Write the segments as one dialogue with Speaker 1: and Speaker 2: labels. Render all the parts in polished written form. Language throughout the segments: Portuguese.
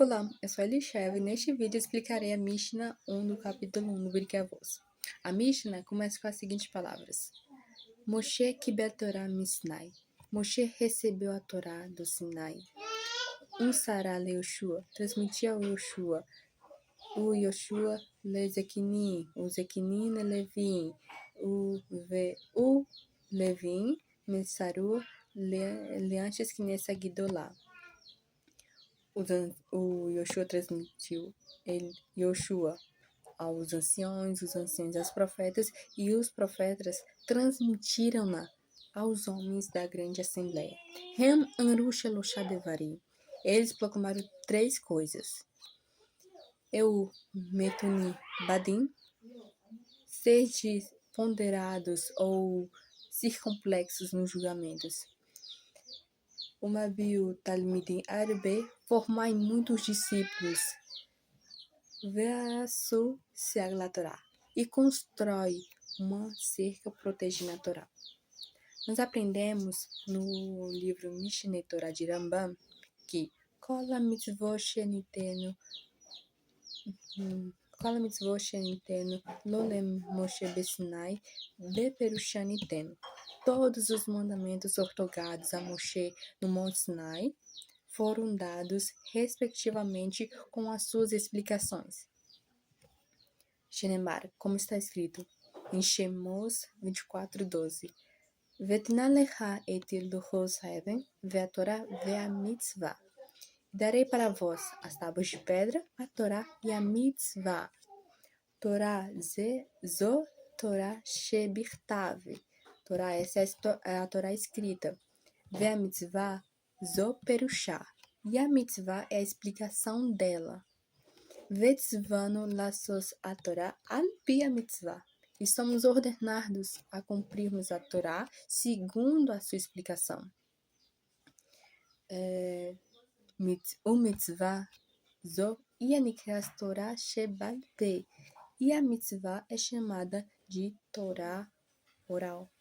Speaker 1: Olá, eu sou a Elisheva e neste vídeo explicarei a Mishnah 1 do capítulo 1 do Pirkei Avos. A Mishnah começa com as seguintes palavras: Moshe Kibel Torah Misnai. Moshe recebeu a Torá do Sinai. Sará le Yoshua, transmitia ao Yoshua. O Yoshua le Zekini, o Zekini le Levin. O Levin Mesaru le antes que nessa Gidolá. O Yoshua transmitiu Yoshua aos anciões, os anciões aos profetas, e os profetas transmitiram-na aos homens da grande assembleia. Hem Amru Sheloshah Devarim. Eles proclamaram 3 coisas. Eu Metuni Badim, sede ponderados ou circunflexos nos julgamentos. O Mabiu Talmidim Arbe, formai muitos discípulos. Veasu Seag la Torá, e constrói uma cerca protegendo a Torá. Nós aprendemos no livro Mishneh Torah de Rambam que Kol mitzvot shenitenu lo Moshe besinai beperushanitenu. Todos os mandamentos outorgados a Moshe no Monte Sinai foram dados respectivamente com as suas explicações. Shenemar, como está escrito em Shemos 24:12. Vetna lecha et luchos haven ve'atorá ve'amitzvah. Darei para vós as tábuas de pedra, a Torá e a mitzvah. Torá zo Torá shebirtav. Torá, essa é a Torá escrita. Ve'a mitzvah zo perushá. E a mitzvah é a explicação dela. Vetzvanu lassos a Torá al pi a mitzvah. E somos ordenados a cumprirmos a Torá segundo a sua explicação. O mitzvah zo ianikras Torá shebal pe. E a mitzvah é chamada de Torá oral.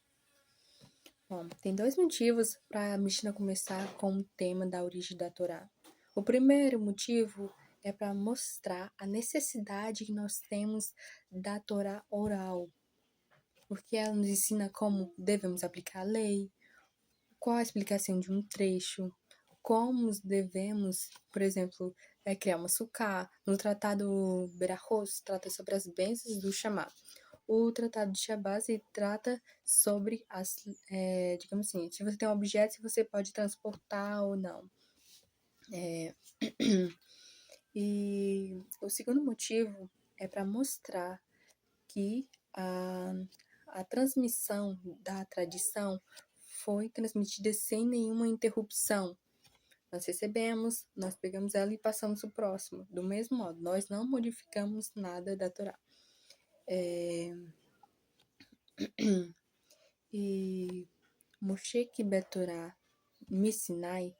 Speaker 1: Bom, tem 2 motivos para a Mishnah começar com o tema da origem da Torá. O primeiro motivo é para mostrar a necessidade que nós temos da Torá oral, porque ela nos ensina como devemos aplicar a lei, qual a explicação de um trecho, como devemos, por exemplo, criar uma sukkah. No tratado Berachot trata sobre as bênçãos do Shammah. O tratado de Shabbat se trata sobre as, digamos assim, se você tem um objeto, se você pode transportar ou não. E o segundo motivo é para mostrar que a transmissão da tradição foi transmitida sem nenhuma interrupção. Nós recebemos, nós pegamos ela e passamos o próximo. Do mesmo modo, nós não modificamos nada da Torá. E Moshe Kibel Torah Misinai,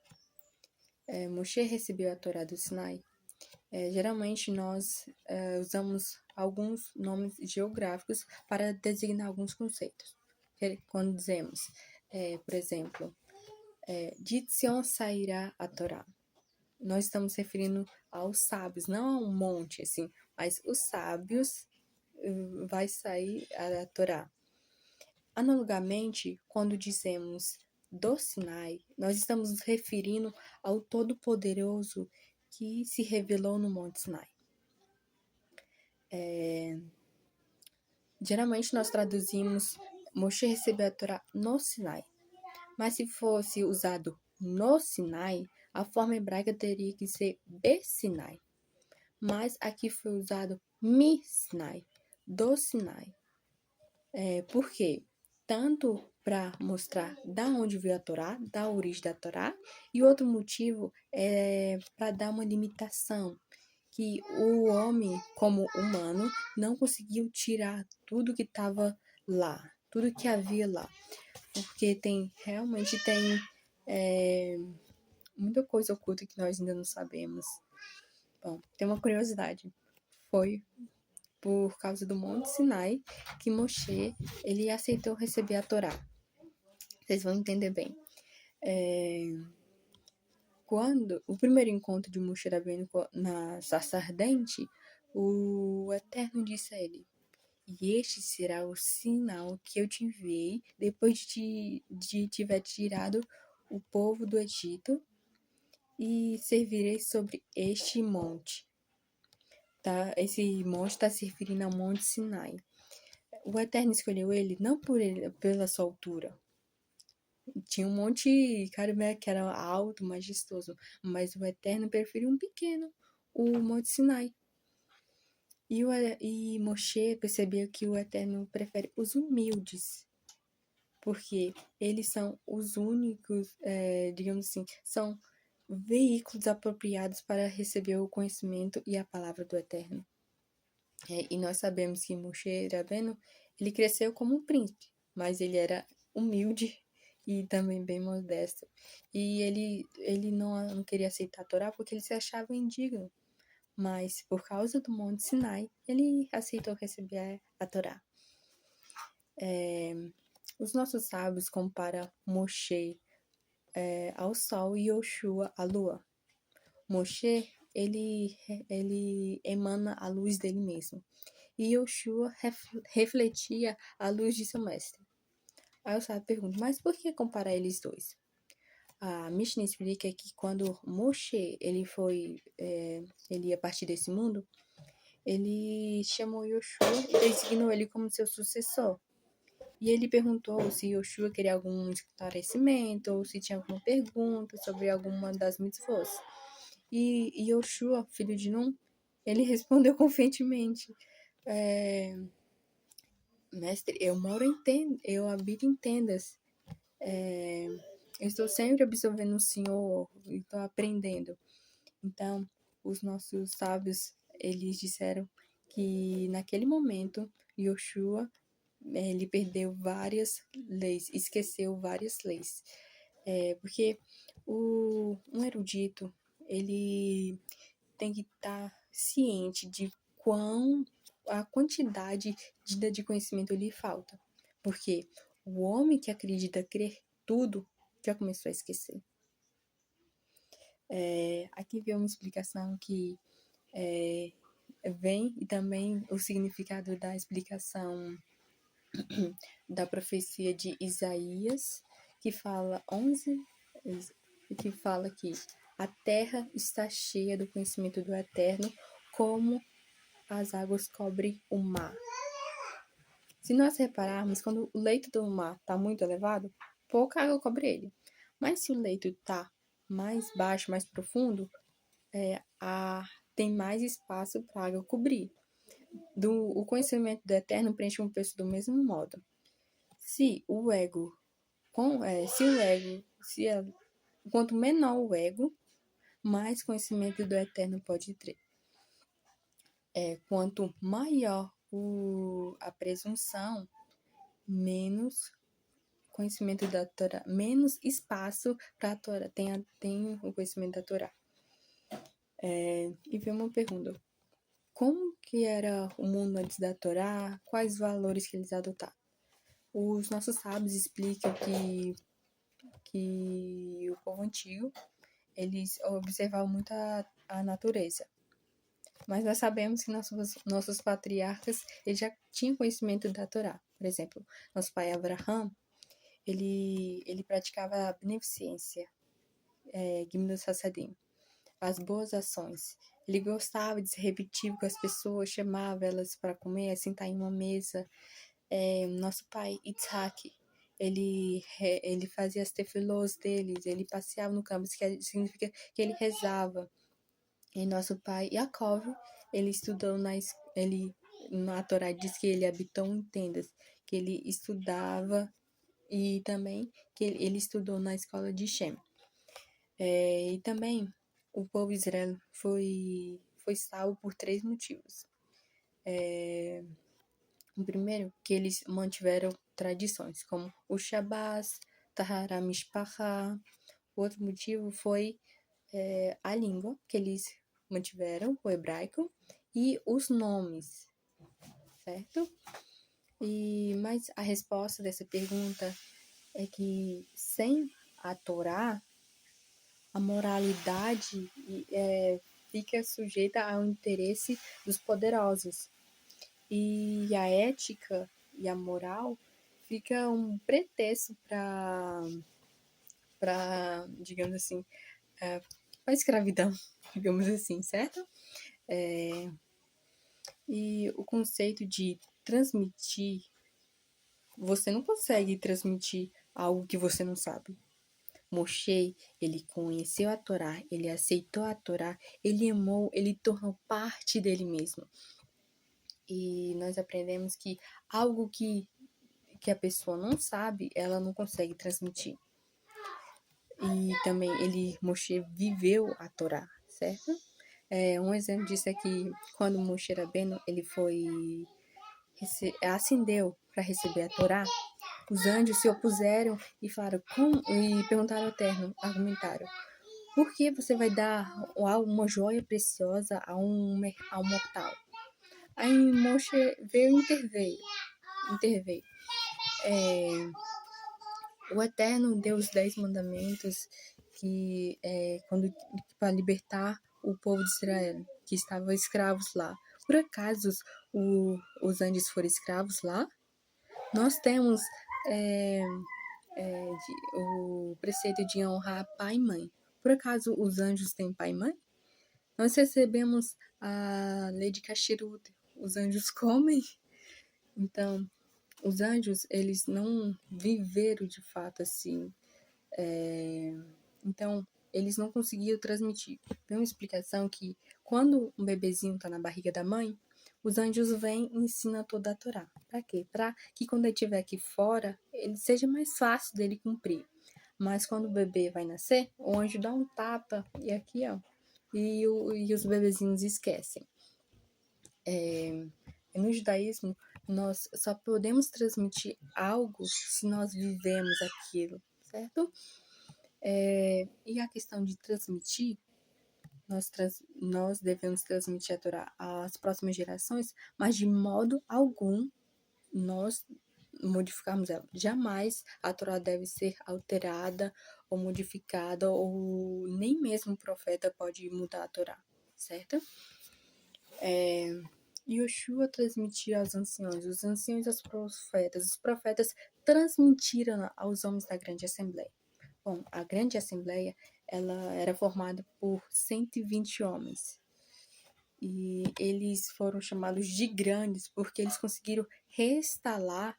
Speaker 1: Moshe recebeu a Torá do Sinai. Geralmente nós usamos alguns nomes geográficos para designar alguns conceitos. Quando dizemos, por exemplo, de Tzion sairá a Torá, nós estamos referindo aos sábios, não a um monte, assim, mas os sábios vai sair a Torá. Analogamente, quando dizemos do Sinai, nós estamos nos referindo ao Todo-Poderoso que se revelou no Monte Sinai. Geralmente nós traduzimos Moshe recebeu a Torá no Sinai, mas se fosse usado no Sinai, a forma hebraica teria que ser Be-Sinai. Mas aqui foi usado Mi-Sinai, do Sinai. Por quê? Tanto para mostrar da onde veio a Torá, da origem da Torá, e outro motivo é para dar uma limitação, que o homem, como humano, não conseguiu tirar tudo que estava lá, tudo que havia lá, porque realmente tem muita coisa oculta que nós ainda não sabemos. Bom, tem uma curiosidade, foi por causa do Monte Sinai que Moshe ele aceitou receber a Torá. Vocês vão entender bem. quando o primeiro encontro de Moshe Rabbeinu na sarça ardente, o Eterno disse a ele: e este será o sinal que eu te enviei depois de tiver tirado o povo do Egito, e servirei sobre este monte. Tá? Esse monte está se referindo ao Monte Sinai. O Eterno escolheu ele não pela sua altura. Tinha um monte, Carmé, que era alto, majestoso, mas o Eterno preferiu um pequeno, o Monte Sinai. E Moshe percebeu que o Eterno prefere os humildes, porque eles são os únicos, digamos assim, são veículos apropriados para receber o conhecimento e a palavra do Eterno. E nós sabemos que Moshe Rabbeinu, ele cresceu como um príncipe, mas ele era humilde e também bem modesto. E ele não queria aceitar a Torá porque ele se achava indigno. Mas por causa do Monte Sinai, ele aceitou receber a Torá. Os nossos sábios comparam Moshe ao sol e Yoshua à lua. Moshe, ele emana a luz dele mesmo. E Yoshua refletia a luz de seu mestre. Aí o sábio pergunta, mas por que comparar eles dois? A Mishnah explica que quando Moshe ele ia partir desse mundo, ele chamou Yoshua e designou ele como seu sucessor. E ele perguntou se Yoshua queria algum esclarecimento ou se tinha alguma pergunta sobre alguma das mitzvot. E Yoshua, filho de Nun, ele respondeu confiantemente, mestre, eu habito em tendas. Eu estou sempre absorvendo o Senhor e estou aprendendo. Então, os nossos sábios, eles disseram que naquele momento, Yoshua, ele perdeu várias leis, esqueceu várias leis. Porque um erudito, ele tem que estar ciente de a quantidade de conhecimento lhe falta. Porque o homem que acredita crer tudo já começou a esquecer. Aqui vem uma explicação que vem e também o significado da explicação da profecia de Isaías, que fala que a terra está cheia do conhecimento do Eterno, como as águas cobrem o mar. Se nós repararmos, quando o leito do mar está muito elevado, pouca água cobre ele. Mas se o leito está mais baixo, mais profundo, tem mais espaço para a água cobrir. O conhecimento do Eterno preenche uma pessoa do mesmo modo. Quanto menor o ego, mais conhecimento do Eterno pode ter. Quanto maior a presunção, menos conhecimento da Torá, menos espaço para a Torá, tem o conhecimento da Torá. E vem uma pergunta: como que era o mundo antes da Torá? Quais valores que eles adotaram? Os nossos sábios explicam que o povo antigo, eles observavam muito a natureza. Mas nós sabemos que nossos patriarcas, eles já tinham conhecimento da Torá. Por exemplo, nosso pai Abraham, ele praticava a beneficência, Gimilut Hassadim, as boas ações. Ele gostava de ser repetitivo com as pessoas, chamava elas para comer, sentar em uma mesa. Nosso pai Yitzhak, ele fazia as tefilós deles, ele passeava no campo, isso significa que ele rezava. E nosso pai Yaakov, ele estudou na Torá diz que ele habitou em tendas, que ele estudava e também que ele estudou na escola de Shem. E também o povo Israel foi salvo por 3 motivos. O primeiro, que eles mantiveram tradições, como o Shabat, Tahara Mishpacha. O outro motivo foi a língua, que eles mantiveram, o hebraico, e os nomes, certo? Mas a resposta dessa pergunta é que sem a Torá, a moralidade fica sujeita ao interesse dos poderosos. E a ética e a moral fica um pretexto digamos assim, para a escravidão, digamos assim, certo? E o conceito de transmitir, você não consegue transmitir algo que você não sabe. Moshe, ele conheceu a Torá, ele aceitou a Torá, ele amou, ele tornou parte dele mesmo. E nós aprendemos que algo que a pessoa não sabe, ela não consegue transmitir. E também Moshe viveu a Torá, certo? Um exemplo disso é que quando Moshe Rabbeinu, ele ascendeu para receber a Torá, os anjos se opuseram e falaram, e perguntaram ao Eterno, argumentaram, por que você vai dar uma joia preciosa a um mortal? Aí Moshe veio interveio. O Eterno deu os 10 mandamentos para libertar o povo de Israel, que estavam escravos lá. Por acaso os anjos foram escravos lá? Nós temos o preceito de honrar pai e mãe. Por acaso os anjos têm pai e mãe? Nós recebemos a lei de Kashrut. Os anjos comem? Então, os anjos, eles não viveram de fato assim. Então, eles não conseguiam transmitir. Tem uma explicação que quando um bebezinho está na barriga da mãe, os anjos vêm e ensinam toda a Torá. Para quê? Para que quando ele estiver aqui fora, ele seja mais fácil dele cumprir. Mas quando o bebê vai nascer, o anjo dá um tapa e aqui, ó, e os bebezinhos esquecem. No judaísmo, nós só podemos transmitir algo se nós vivemos aquilo, certo? E a questão de transmitir, nós devemos transmitir a Torá às próximas gerações, mas de modo algum nós modificarmos ela. Jamais a Torá deve ser alterada ou modificada, ou nem mesmo o profeta pode mudar a Torá, certo? Yoshua transmitiu aos anciões, os anciões aos profetas, os profetas transmitiram aos homens da grande assembleia. Bom, a grande assembleia, ela era formada por 120 homens. E eles foram chamados de grandes porque eles conseguiram reinstalar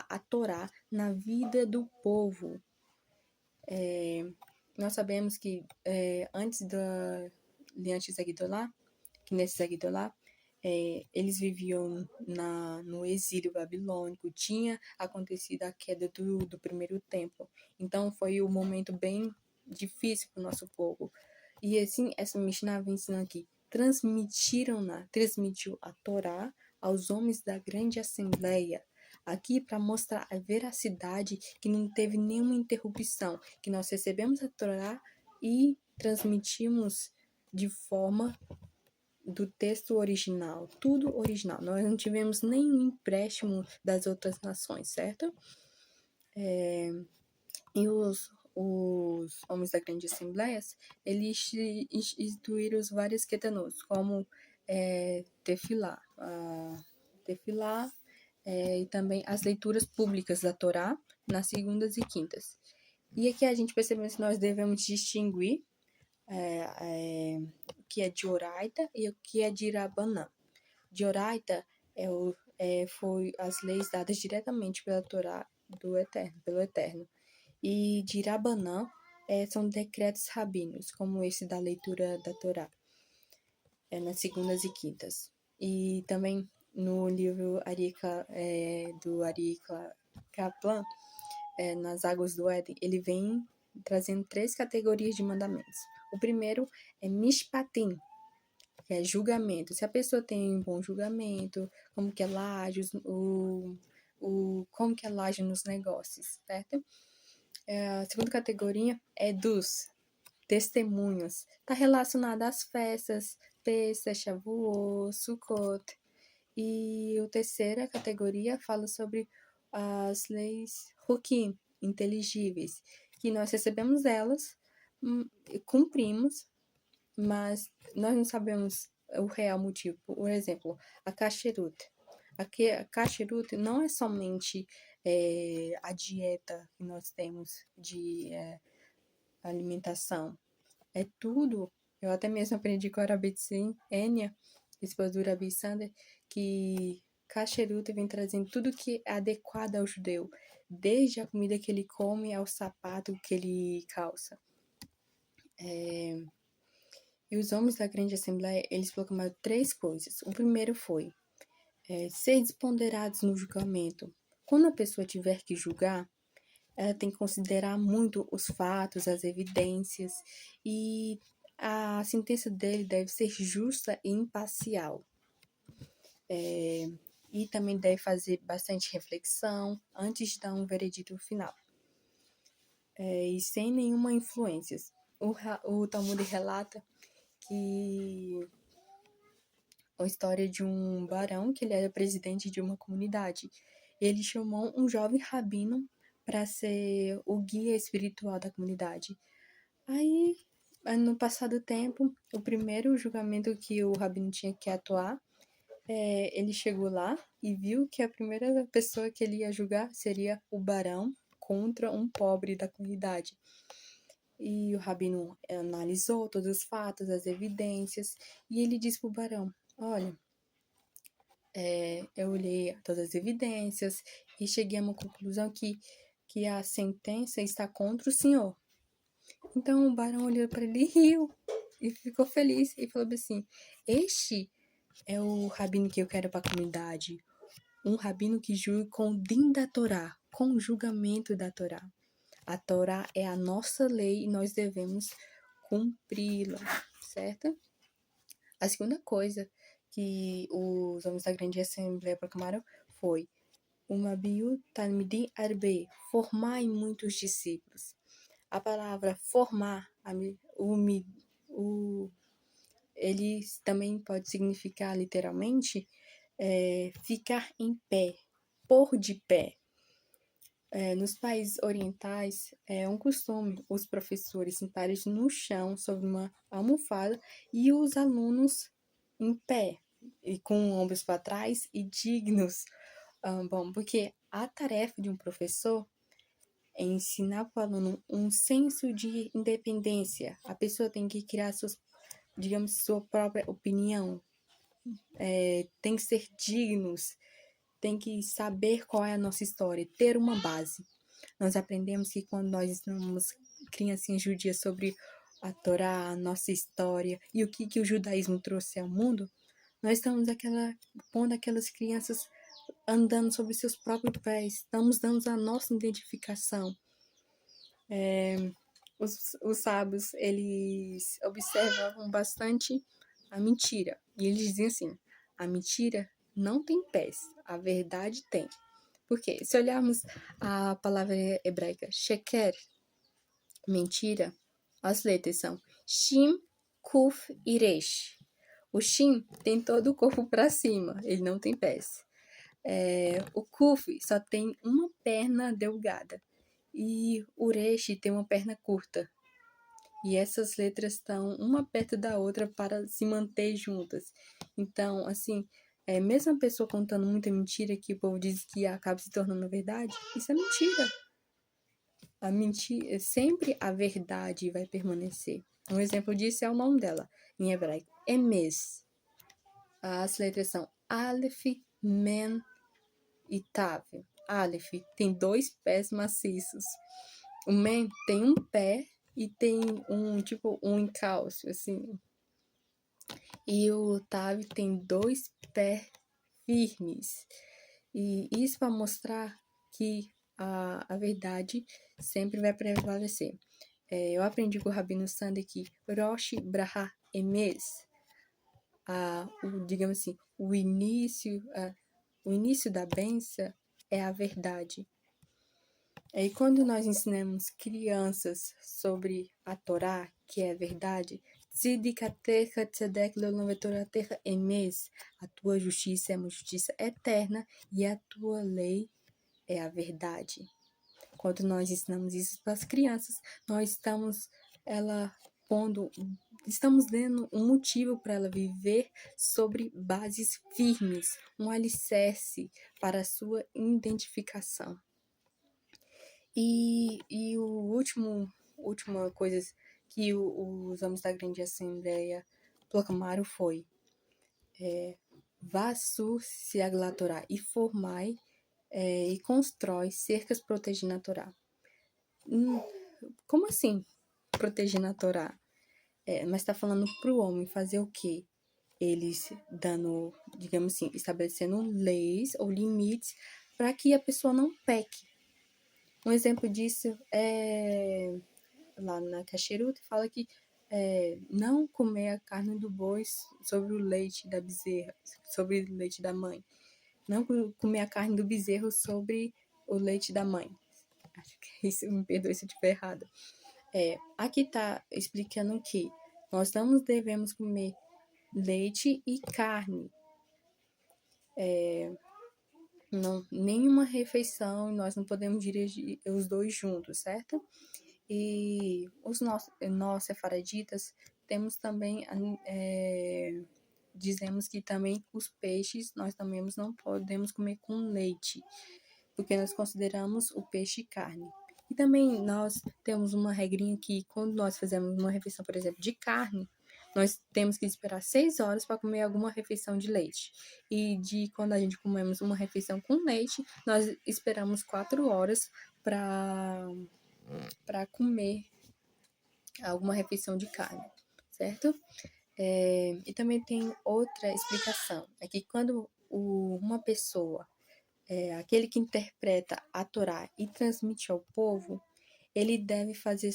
Speaker 1: a Torá na vida do povo. Nós sabemos que antes Agidolá, que nesse Agidolá, eles viviam no exílio babilônico, tinha acontecido a queda do primeiro templo. Então foi um momento bem difícil para o nosso povo. E assim, essa Mishnah vem ensinando aqui, transmitiu a Torá aos homens da grande assembleia, aqui para mostrar a veracidade, que não teve nenhuma interrupção, que nós recebemos a Torá e transmitimos de forma do texto original, tudo original. Nós não tivemos nenhum empréstimo das outras nações, certo? E os homens da grande assembleia, eles instituíram os vários quetanos, como tefilá, e também as leituras públicas da Torá nas segundas e quintas. E aqui a gente percebe que nós devemos distinguir o que é de Oraita e o que é de Irabanã. De Oraita foi as leis dadas diretamente pela Torá pelo Eterno. E de Irabanã são decretos rabinos, como esse da leitura da Torá, nas segundas e quintas. E também no livro do Ari Kaplan, nas Águas do Éden, ele vem trazendo 3 categorias de mandamentos. O primeiro é Mishpatim, que é julgamento. Se a pessoa tem um bom julgamento, como que ela age, como que ela age nos negócios, certo? A segunda categoria é dos testemunhos. Está relacionada às festas, Pesach, Shavuot, Sukkot. E a terceira categoria fala sobre as leis Hukim, inteligíveis, que nós recebemos elas, cumprimos, mas nós não sabemos o real motivo. Por exemplo, a kasherut. Aqui, a kasherut não é somente a dieta que nós temos de alimentação. É tudo. Eu até mesmo aprendi com a Rabi Enia, esposa do Rabi Sander, que kasherut vem trazendo tudo que é adequado ao judeu, desde a comida que ele come ao sapato que ele calça. E os homens da grande assembleia, eles proclamaram 3 coisas. O primeiro foi ser desponderados no julgamento. Quando a pessoa tiver que julgar, ela tem que considerar muito os fatos, as evidências, e a sentença dele deve ser justa e imparcial. E também deve fazer bastante reflexão antes de dar um veredito final. E sem nenhuma influência. O Talmud relata que a história de um barão, que ele era presidente de uma comunidade. Ele chamou um jovem rabino para ser o guia espiritual da comunidade. Aí, no passado tempo, o primeiro julgamento que o rabino tinha que atuar, ele chegou lá e viu que a primeira pessoa que ele ia julgar seria o barão contra um pobre da comunidade. E o rabino analisou todos os fatos, as evidências, e ele disse para o barão: olha, eu olhei todas as evidências e cheguei a uma conclusão que a sentença está contra o senhor. Então o barão olhou para ele e riu e ficou feliz e falou assim: este é o rabino que eu quero para a comunidade. Um rabino que julga com o din da Torá, com o julgamento da Torá. A Torá é a nossa lei e nós devemos cumpri-la, certo? A segunda coisa que os homens da grande assembleia proclamaram foi uma biu talmidim arbe, formar muitos discípulos. A palavra formar, ele também pode significar literalmente ficar em pé, pôr de pé. Nos países orientais, é um costume os professores sentarem no chão sobre uma almofada e os alunos em pé, e com ombros para trás e dignos. Porque a tarefa de um professor é ensinar para o aluno um senso de independência. A pessoa tem que criar sua própria opinião. Tem que ser dignos, tem que saber qual é a nossa história, ter uma base. Nós aprendemos que quando nós ensinamos criancinhas judias sobre a Torá, a nossa história e o que o judaísmo trouxe ao mundo, nós estamos pondo aquelas crianças andando sobre seus próprios pés, estamos dando a nossa identificação. Os sábios, eles observavam bastante a mentira, e eles diziam assim: a mentira não tem pés, a verdade tem. Porque se olharmos a palavra hebraica sheker, mentira, as letras são Shin, Kuf e Resh. O Shin tem todo o corpo para cima, ele não tem pés. O Kuf só tem uma perna delgada e o Resh tem uma perna curta. E essas letras estão uma perto da outra para se manter juntas. Então, assim, mesmo a pessoa contando muita mentira que o povo diz que acaba se tornando verdade, isso é mentira. A mentira, sempre a verdade vai permanecer. Um exemplo disso é o nome dela, em hebraico, Emes. As letras são Aleph, Men e Tav. Aleph tem 2 pés maciços. O Men tem um pé e tem um encalço, assim. E o Tav tem 2 pés firmes. E isso para mostrar que a verdade sempre vai prevalecer. Eu aprendi com o Rabino Sander que Rosh Braha Emes, digamos assim, o início da bênção é a verdade. E quando nós ensinamos crianças sobre a Torá, que é a verdade, a tua justiça é uma justiça eterna e a tua lei é a verdade. Quando nós ensinamos isso para as crianças, nós estamos ela pondo, estamos dando um motivo para ela viver sobre bases firmes, um alicerce para a sua identificação. E última coisa que os homens da grande assembleia proclamaram foi: Vassur se aglatorá e formai e constrói cercas protegendo a Torá. Como assim protegendo a Torá? Mas está falando para o homem fazer o quê? Eles dando, digamos assim, estabelecendo leis ou limites para que a pessoa não peque. Um exemplo disso é lá na Cacheruta, fala que não comer a carne do boi sobre o leite da bezerra, sobre o leite da mãe. Não comer a carne do bezerro sobre o leite da mãe. Acho que isso, me perdoe se eu estiver errado. Aqui está explicando que nós não devemos comer leite e carne. Não, nenhuma refeição, nós não podemos dirigir os dois juntos, certo? E nós sefaraditas, temos também, dizemos que também os peixes nós também não podemos comer com leite, porque nós consideramos o peixe carne. E também nós temos uma regrinha que quando nós fazemos uma refeição, por exemplo, de carne, nós temos que esperar 6 horas para comer alguma refeição de leite. E quando a gente comemos uma refeição com leite, nós esperamos 4 horas para comer alguma refeição de carne, certo? E também tem outra explicação, é que quando uma pessoa, aquele que interpreta a Torá e transmite ao povo, ele deve fazer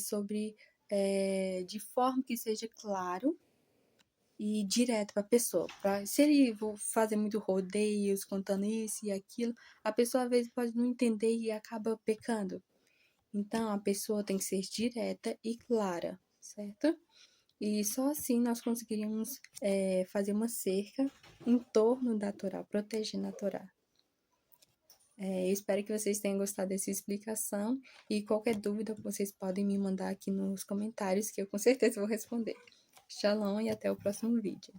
Speaker 1: de forma que seja claro e direto para a pessoa. Se ele for fazer muito rodeios, contando isso e aquilo, a pessoa às vezes pode não entender e acaba pecando. Então, a pessoa tem que ser direta e clara, certo? E só assim nós conseguiríamos fazer uma cerca em torno da Torá, protegendo a Torá. Espero que vocês tenham gostado dessa explicação e qualquer dúvida vocês podem me mandar aqui nos comentários que eu com certeza vou responder. Shalom e até o próximo vídeo.